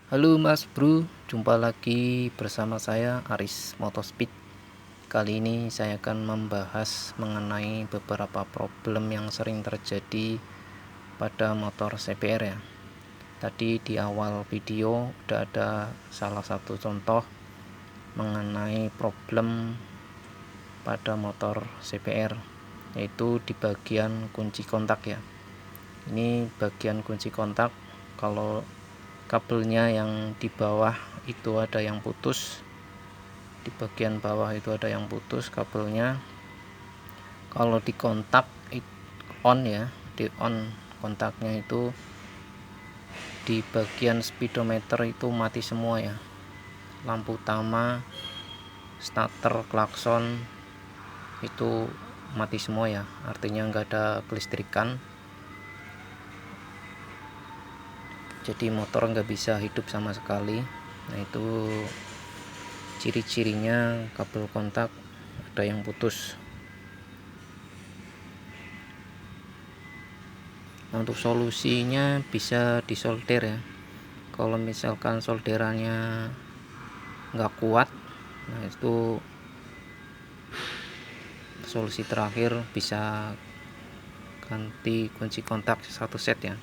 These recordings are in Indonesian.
Halo Mas Bro, jumpa lagi bersama saya Aris Motospeed. Kali ini saya akan membahas mengenai beberapa problem yang sering terjadi pada motor CBR ya. Tadi di awal video udah ada salah satu contoh mengenai problem pada motor CBR, yaitu di bagian kunci kontak ya. Ini bagian kunci kontak, kalau kabelnya yang di bawah itu ada yang putus, di bagian bawah itu ada yang putus kabelnya. Kalau di kontak on ya, di on kontaknya itu di bagian speedometer itu mati semua ya, lampu utama, starter, klakson itu mati semua ya, artinya nggak ada kelistrikan, jadi motor nggak bisa hidup sama sekali. Nah, itu ciri-cirinya kabel kontak ada yang putus. Nah, untuk solusinya bisa disolder ya. Kalau misalkan solderannya nggak kuat, nah itu solusi terakhir bisa ganti kunci kontak satu set ya.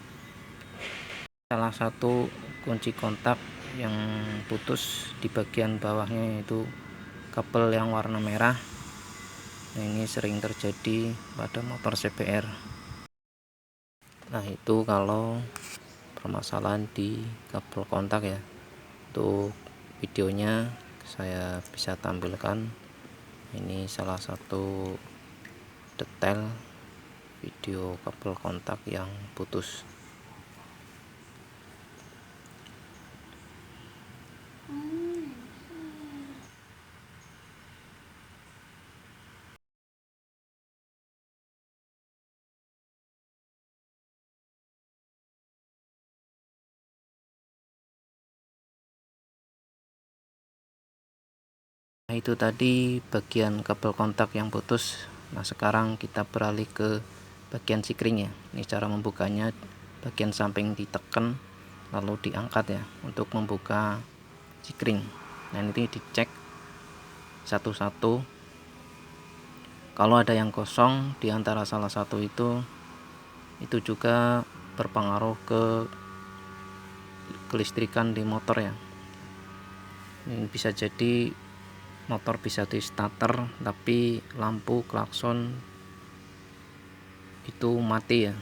Salah satu kunci kontak yang putus di bagian bawahnya yaitu kabel yang warna merah. Nah, ini sering terjadi pada motor CBR. Nah, itu kalau permasalahan di kabel kontak ya. Untuk videonya saya bisa tampilkan. Ini salah satu detail video kabel kontak yang putus. Nah, itu tadi bagian kabel kontak yang putus. Nah, sekarang kita beralih ke bagian sikring ya. Ini cara membukanya, bagian samping ditekan lalu diangkat ya untuk membuka sikring. Nah, ini dicek satu-satu. Kalau ada yang kosong di antara salah satu itu juga berpengaruh ke kelistrikan di motor ya. Ini bisa jadi motor bisa di starter tapi lampu klakson itu mati ya.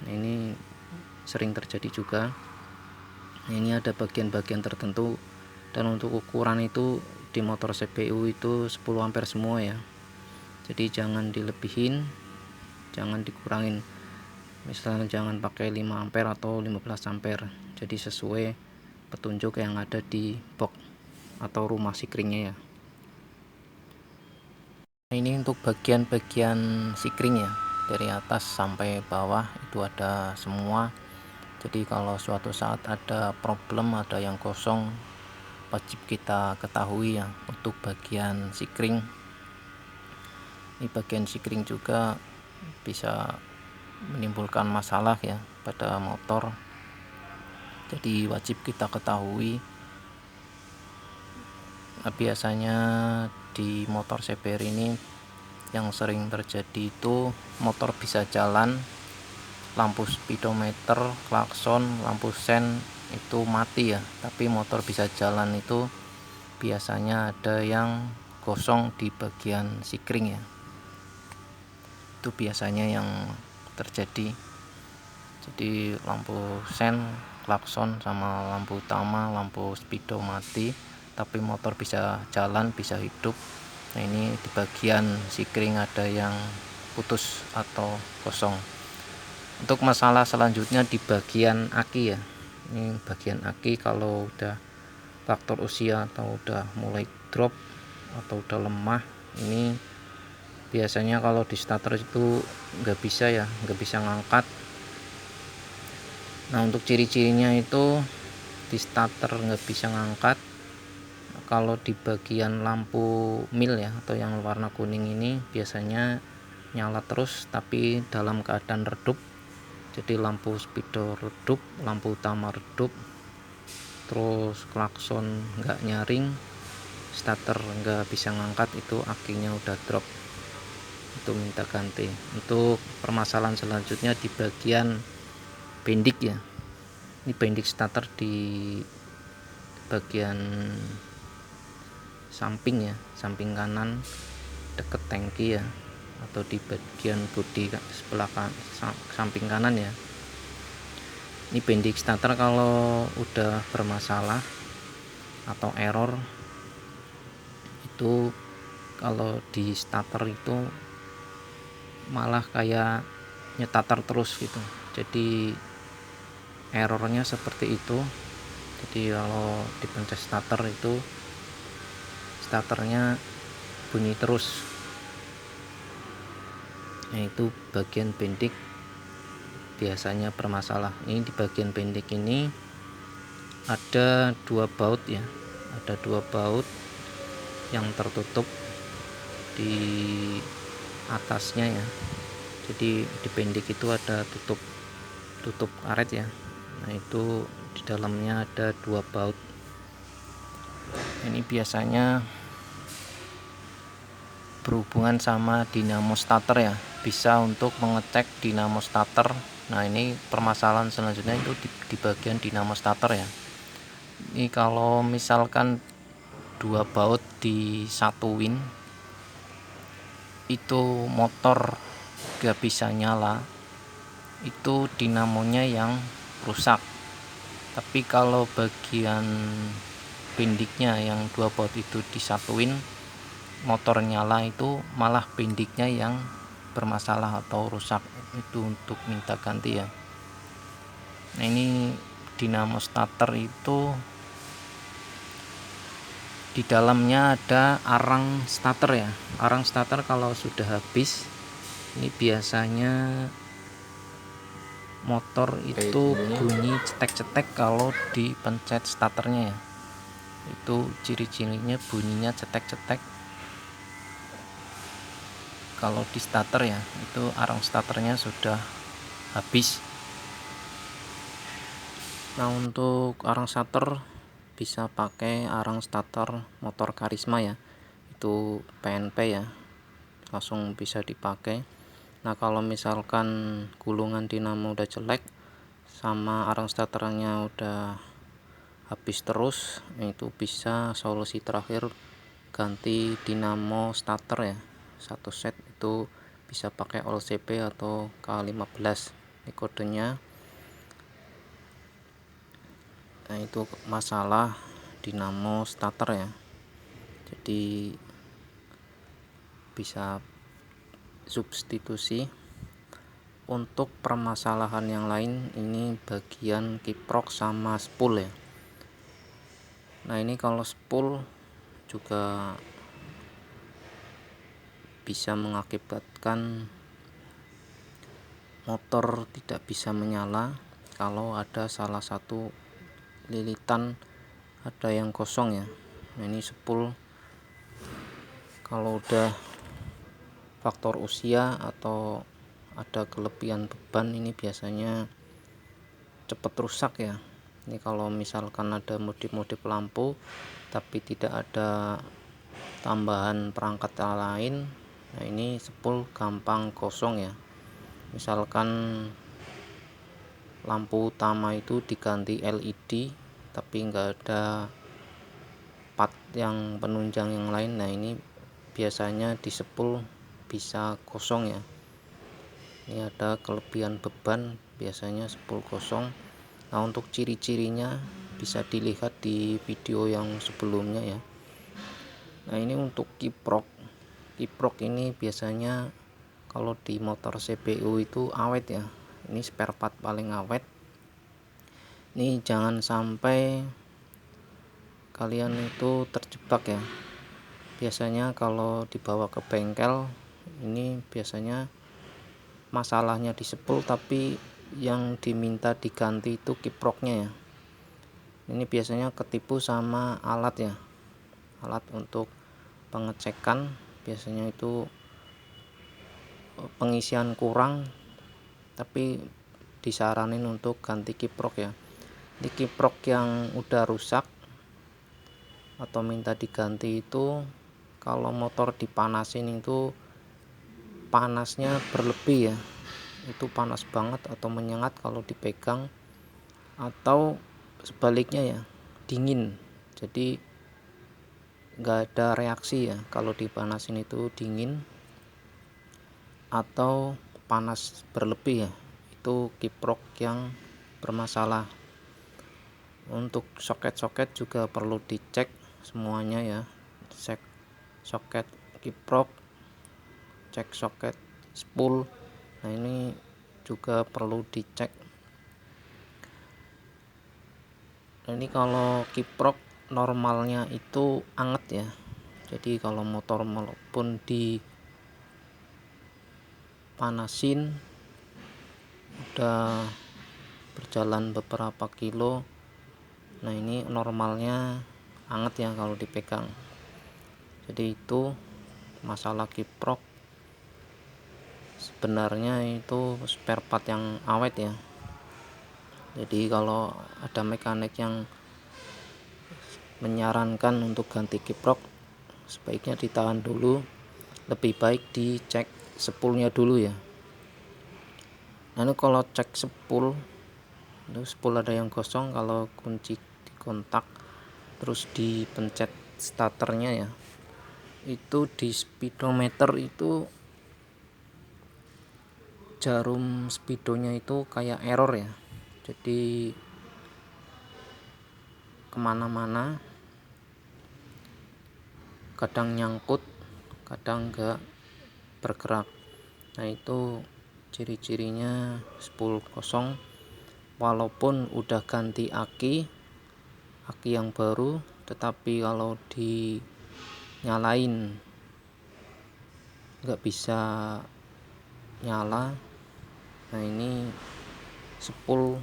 Nah, ini sering terjadi juga. Nah, ini ada bagian-bagian tertentu, dan untuk ukuran itu di motor CPU itu 10 ampere semua ya. Jadi jangan dilebihin, jangan dikurangin. Misalnya jangan pakai 5 ampere atau 15 ampere. Jadi sesuai petunjuk yang ada di box atau rumah sikringnya ya. Nah, ini untuk bagian-bagian sikring ya, dari atas sampai bawah itu ada semua. Jadi kalau suatu saat ada problem, ada yang kosong, wajib kita ketahui ya. Untuk bagian sikring, ini bagian sikring juga bisa menimbulkan masalah ya pada motor. Jadi wajib kita ketahui. Nah, biasanya di motor CBR ini yang sering terjadi itu motor bisa jalan, lampu speedometer, klakson, lampu sen itu mati ya, tapi motor bisa jalan itu biasanya ada yang gosong di bagian sikring ya. Itu biasanya yang terjadi. Jadi lampu sen, klakson sama lampu utama, lampu speedo mati, tapi motor bisa jalan, bisa hidup. Nah, ini di bagian sikring ada yang putus atau kosong. Untuk masalah selanjutnya di bagian aki ya. Ini bagian aki kalau udah faktor usia atau udah mulai drop atau udah lemah, ini biasanya kalau di starter itu nggak bisa ya, nggak bisa ngangkat. Nah, untuk ciri-cirinya itu di starter nggak bisa ngangkat. Kalau di bagian lampu mil ya, atau yang warna kuning ini biasanya nyala terus tapi dalam keadaan redup. Jadi lampu speedo redup, lampu utama redup. terus klakson nggak nyaring, starter nggak bisa ngangkat, itu akinya udah drop, itu minta ganti. Untuk permasalahan selanjutnya di bagian bendik ya, ini bendik starter di bagian samping ya, samping kanan deket tangki ya, atau di bagian bodi sebelah samping kanan ya. Ini bendik starter kalau udah bermasalah atau error, itu kalau di starter itu malah kayak nyetater terus gitu, jadi errornya seperti itu. Jadi kalau dipencet starter itu starternya bunyi terus. Nah, itu bagian bendik biasanya bermasalah. Ini di bagian bendik ini ada 2 baut ya, ada 2 baut yang tertutup di atasnya ya. Jadi di bendik itu ada tutup karet ya. Nah, itu di dalamnya ada 2 baut. Ini biasanya berhubungan sama dinamo starter ya, bisa untuk mengecek dinamo starter. Nah, ini permasalahan selanjutnya itu di bagian dinamo starter ya. Ini kalau misalkan 2 baut disatuin, itu motor gak bisa nyala, itu dinamonya yang rusak. Tapi kalau bagian bendiknya yang 2 baut itu disatuin, motor nyala, itu malah bendiknya yang bermasalah atau rusak, itu untuk minta ganti ya. Nah, ini dinamo starter itu di dalamnya ada arang starter ya. Arang starter kalau sudah habis, ini biasanya motor itu bunyi cetek-cetek kalau dipencet starternya ya. Itu ciri-cirinya bunyinya cetek-cetek kalau di starter ya, itu arang starternya sudah habis. Nah, untuk arang starter bisa pakai arang starter motor Karisma ya, itu PNP ya, langsung bisa dipakai. Nah, kalau misalkan gulungan dinamo udah jelek sama arang starternya udah habis terus, itu bisa solusi terakhir ganti dinamo starter ya, 1 set itu bisa pakai OLCB atau K15, ini kodenya. Nah, itu masalah dinamo starter ya, jadi bisa substitusi. Untuk permasalahan yang lain, ini bagian kiprok sama spool ya. Nah, ini kalau spool juga bisa mengakibatkan motor tidak bisa menyala kalau ada salah satu lilitan ada yang kosong ya. Nah, ini spool kalau udah faktor usia atau ada kelebihan beban, ini biasanya cepet rusak ya. Ini kalau misalkan ada modif-modif lampu tapi tidak ada tambahan perangkat lain, nah ini spool gampang kosong ya. Misalkan lampu utama itu diganti LED tapi enggak ada part yang penunjang yang lain, nah ini biasanya di spool bisa kosong ya. Ini ada kelebihan beban, biasanya spool kosong. Nah, untuk ciri-cirinya bisa dilihat di video yang sebelumnya ya. Nah, ini untuk kiprok ini biasanya kalau di motor CBU itu awet ya, ini spare part paling awet. Ini jangan sampai kalian itu terjebak ya. Biasanya kalau dibawa ke bengkel, ini biasanya masalahnya di spool tapi yang diminta diganti itu kiproknya ya. Ini biasanya ketipu sama alat ya, alat untuk pengecekan, biasanya itu pengisian kurang tapi disaranin untuk ganti kiprok ya. Di kiprok yang udah rusak atau minta diganti itu, kalau motor dipanasin itu panasnya berlebih ya, itu panas banget atau menyengat kalau dipegang, atau sebaliknya ya, dingin. Jadi nggak ada reaksi ya, kalau dipanasin itu dingin atau panas berlebih ya, itu kiprok yang bermasalah. Untuk soket-soket juga perlu dicek semuanya ya, cek soket kiprok, cek soket spool. Nah ini juga perlu dicek. Nah, ini kalau kiprok normalnya itu anget ya, jadi kalau motor maupun dipanasin udah berjalan beberapa kilo, nah ini normalnya anget ya kalau dipegang. Jadi itu masalah kiprok sebenarnya itu spare part yang awet ya. Jadi kalau ada mekanik yang menyarankan untuk ganti kiprok, sebaiknya ditahan dulu, lebih baik dicek spoolnya dulu ya. Nah ini kalau cek spool, itu spool ada yang kosong, kalau kunci dikontak terus dipencet starternya ya, itu di speedometer itu jarum speedonya itu kayak error ya, jadi kemana-mana, kadang nyangkut, kadang enggak bergerak. Nah itu ciri-cirinya spool kosong, walaupun udah ganti aki yang baru, tetapi kalau dinyalain nggak bisa nyala. Nah ini spool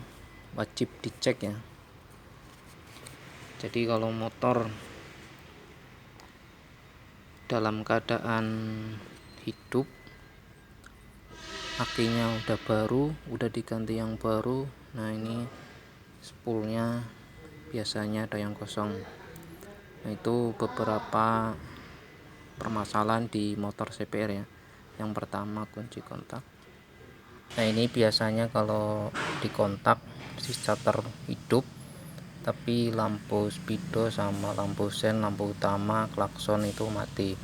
wajib dicek ya. Jadi kalau motor dalam keadaan hidup, akinya udah baru, udah diganti yang baru, nah ini spoolnya biasanya ada yang kosong. Nah itu beberapa permasalahan di motor CBR ya. Yang pertama kunci kontak. Nah ini biasanya kalau dikontak si starter hidup, tapi lampu speedo sama lampu sen, lampu utama, klakson itu mati.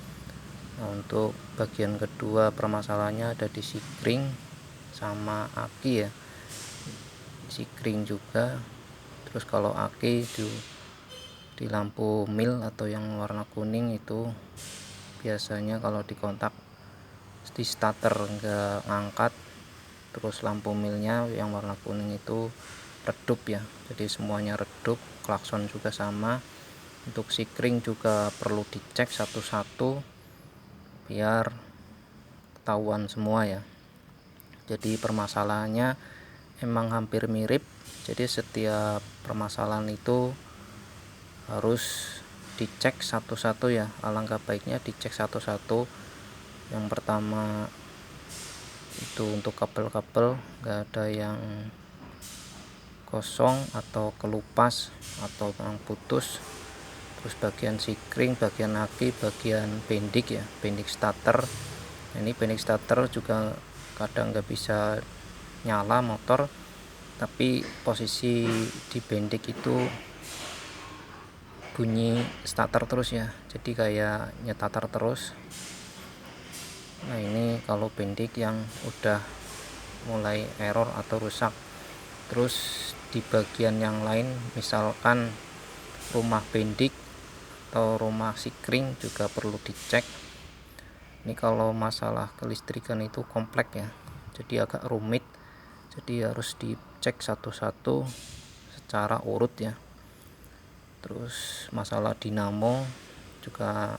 Nah untuk bagian kedua permasalahannya ada di sikring sama aki ya. Sikring juga. Terus kalau aki di lampu mil atau yang warna kuning itu biasanya kalau dikontak di starter nggak ngangkat, terus lampu milnya yang warna kuning itu redup ya, jadi semuanya redup. Klakson juga sama. Untuk sikring juga perlu dicek satu-satu biar ketahuan semua ya. Jadi permasalahannya emang hampir mirip, jadi setiap permasalahan itu harus dicek satu-satu ya. Alangkah baiknya dicek satu-satu. Yang pertama itu untuk kabel-kabel nggak ada yang kosong atau kelupas atau yang putus. Terus bagian sikring, bagian aki, bagian bendik ya, bendik starter. Ini bendik starter juga kadang nggak bisa nyala motor, tapi posisi di bendik itu bunyi starter terus ya, jadi kayak nyetater terus. Nah ini kalau bendik yang udah mulai error atau rusak. Terus di bagian yang lain, misalkan rumah bendik atau rumah sikring juga perlu dicek. Ini kalau masalah kelistrikan itu kompleks ya, jadi agak rumit, jadi harus dicek satu-satu secara urut ya. Terus masalah dinamo juga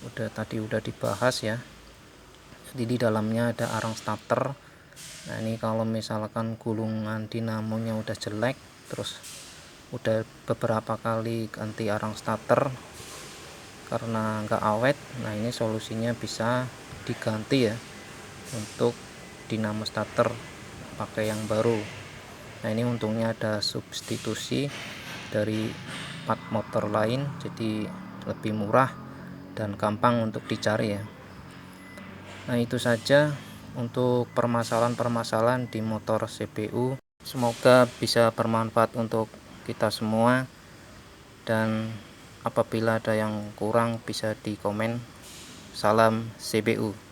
udah dibahas ya. Jadi di dalamnya ada arang starter. Nah ini kalau misalkan gulungan dinamonya udah jelek, terus udah beberapa kali ganti arang starter karena nggak awet, nah ini solusinya bisa diganti ya untuk dinamo starter, pakai yang baru. Nah, ini untungnya ada substitusi dari part motor lain, jadi lebih murah dan gampang untuk dicari ya. Nah, itu saja untuk permasalahan-permasalahan di motor CPU. Semoga bisa bermanfaat untuk kita semua, dan apabila ada yang kurang bisa di komen. Salam CPU.